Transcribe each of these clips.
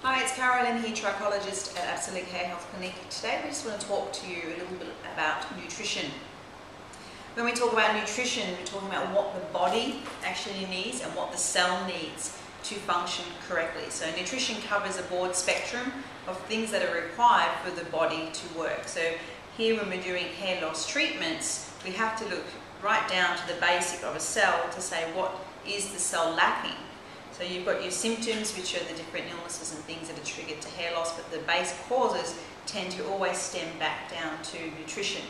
Hi, it's Carolyn here, Trichologist at Absolique Hair Health Clinic. Today we just want to talk to you a little bit about nutrition. When we talk about nutrition, we're talking about what the body actually needs and what the cell needs to function correctly. So nutrition covers a broad spectrum of things that are required for the body to work. So here when we're doing hair loss treatments, we have to look right down to the basic of a cell to say what is the cell lacking. So you've got your symptoms, which are the different illnesses and things that are triggered to hair loss, but the base causes tend to always stem back down to nutrition.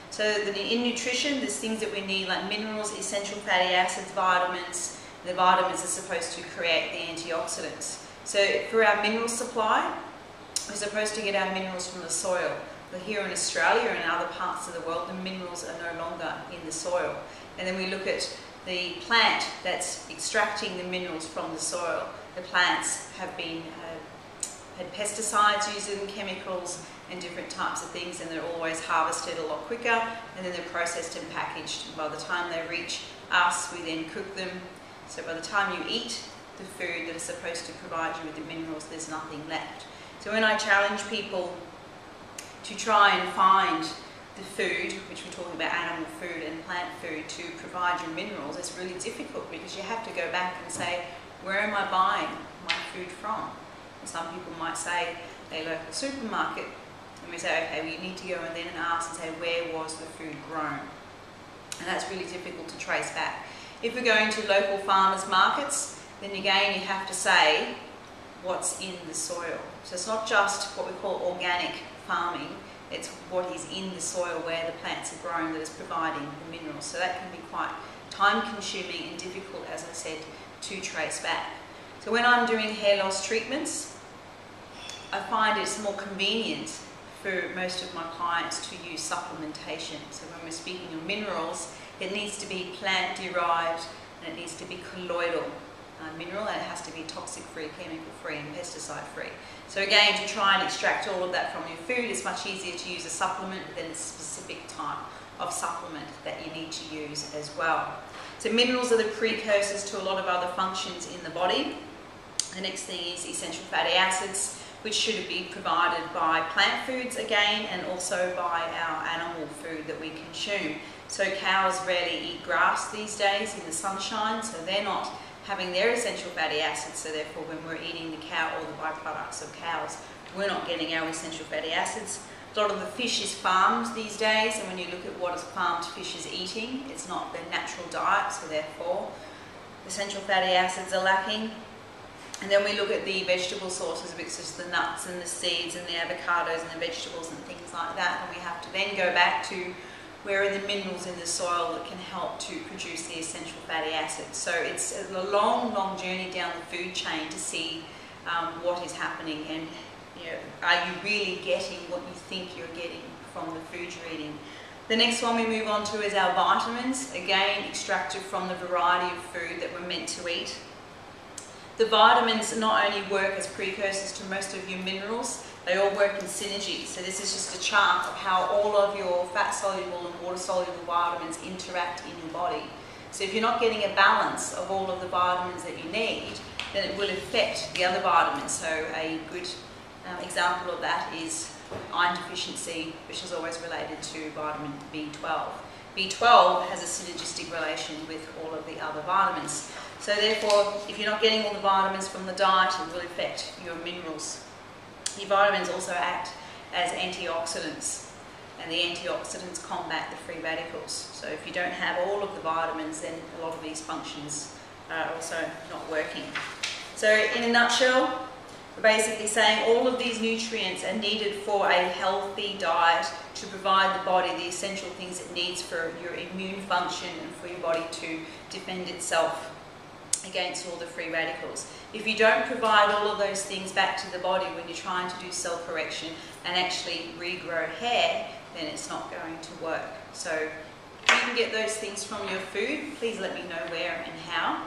So in nutrition, there's things that we need like minerals, essential fatty acids, vitamins. The vitamins are supposed to create the antioxidants. So for our mineral supply, we're supposed to get our minerals from the soil. But here in Australia and other parts of the world, the minerals are no longer in the soil. And then we look at the plant that's extracting the minerals from the soil. The plants have been had pesticides used in chemicals and different types of things, and they're always harvested a lot quicker, and then they're processed and packaged. And by the time they reach us, we then cook them. So by the time you eat the food that is supposed to provide you with the minerals, there's nothing left. So when I challenge people to try and find the food, which we're talking about animal food and plant food, to provide your minerals, it's really difficult because you have to go back and say, where am I buying my food from? And some people might say a local supermarket, and we say, okay, well, you need to go in then and ask and say, where was the food grown? And that's really difficult to trace back. If we're going to local farmers markets, then again you have to say what's in the soil. So it's not just what we call organic farming, it's what is in the soil where the plants are grown that is providing the minerals. So that can be quite time consuming and difficult, as I said, to trace back. So when I'm doing hair loss treatments, I find it's more convenient for most of my clients to use supplementation. So when we're speaking of minerals, it needs to be plant derived and it needs to be colloidal mineral, and it has to be toxic free, chemical free and pesticide free. So again, to try and extract all of that from your food, it's much easier to use a supplement than a specific type of supplement that you need to use as well. So minerals are the precursors to a lot of other functions in the body. The next thing is essential fatty acids, which should be provided by plant foods again, and also by our animal food that we consume. So cows rarely eat grass these days in the sunshine, so they're not having their essential fatty acids, so therefore when we're eating the cow or the byproducts of cows, we're not getting our essential fatty acids. A lot of the fish is farmed these days, and when you look at what a farmed fish is eating, it's not their natural diet, so therefore essential fatty acids are lacking. And then we look at the vegetable sources, which is the nuts and the seeds and the avocados and the vegetables and things like that, and we have to then go back to where are the minerals in the soil that can help to produce the essential fatty acids. So it's a long, long journey down the food chain to see what is happening, and are you really getting what you think you're getting from the food you're eating. The next one we move on to is our vitamins, again extracted from the variety of food that we're meant to eat. The vitamins not only work as precursors to most of your minerals, they all work in synergy. So this is just a chart of how all of your fat-soluble and water-soluble vitamins interact in your body. So if you're not getting a balance of all of the vitamins that you need, then it will affect the other vitamins. So a good example of that is iron deficiency, which is always related to vitamin B12. B12 has a synergistic relation with all of the other vitamins. So therefore, if you're not getting all the vitamins from the diet, it will affect your minerals. The vitamins also act as antioxidants, and the antioxidants combat the free radicals. So if you don't have all of the vitamins, then a lot of these functions are also not working. So in a nutshell, we're basically saying all of these nutrients are needed for a healthy diet to provide the body the essential things it needs for your immune function and for your body to defend itself against all the free radicals. If you don't provide all of those things back to the body when you're trying to do cell correction and actually regrow hair, then it's not going to work. So if you can get those things from your food, please let me know where and how.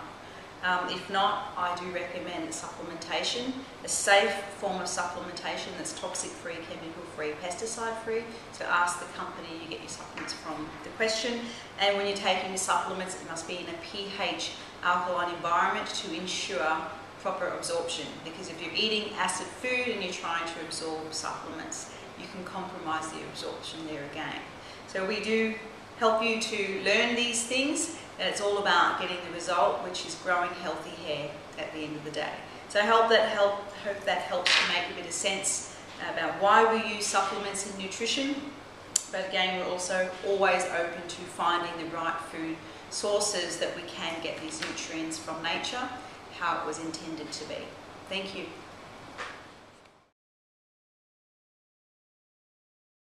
If not, I do recommend supplementation, a safe form of supplementation that's toxic-free, chemical-free, pesticide-free. So ask the company you get your supplements from the question. And when you're taking your supplements, it must be in a pH alkaline environment to ensure proper absorption, because if you're eating acid food and you're trying to absorb supplements, you can compromise the absorption there again. So we do help you to learn these things, and it's all about getting the result, which is growing healthy hair at the end of the day. So I hope that helps to make a bit of sense about why we use supplements in nutrition. But again, we're also always open to finding the right food sources that we can get these nutrients from nature, how it was intended to be. Thank you.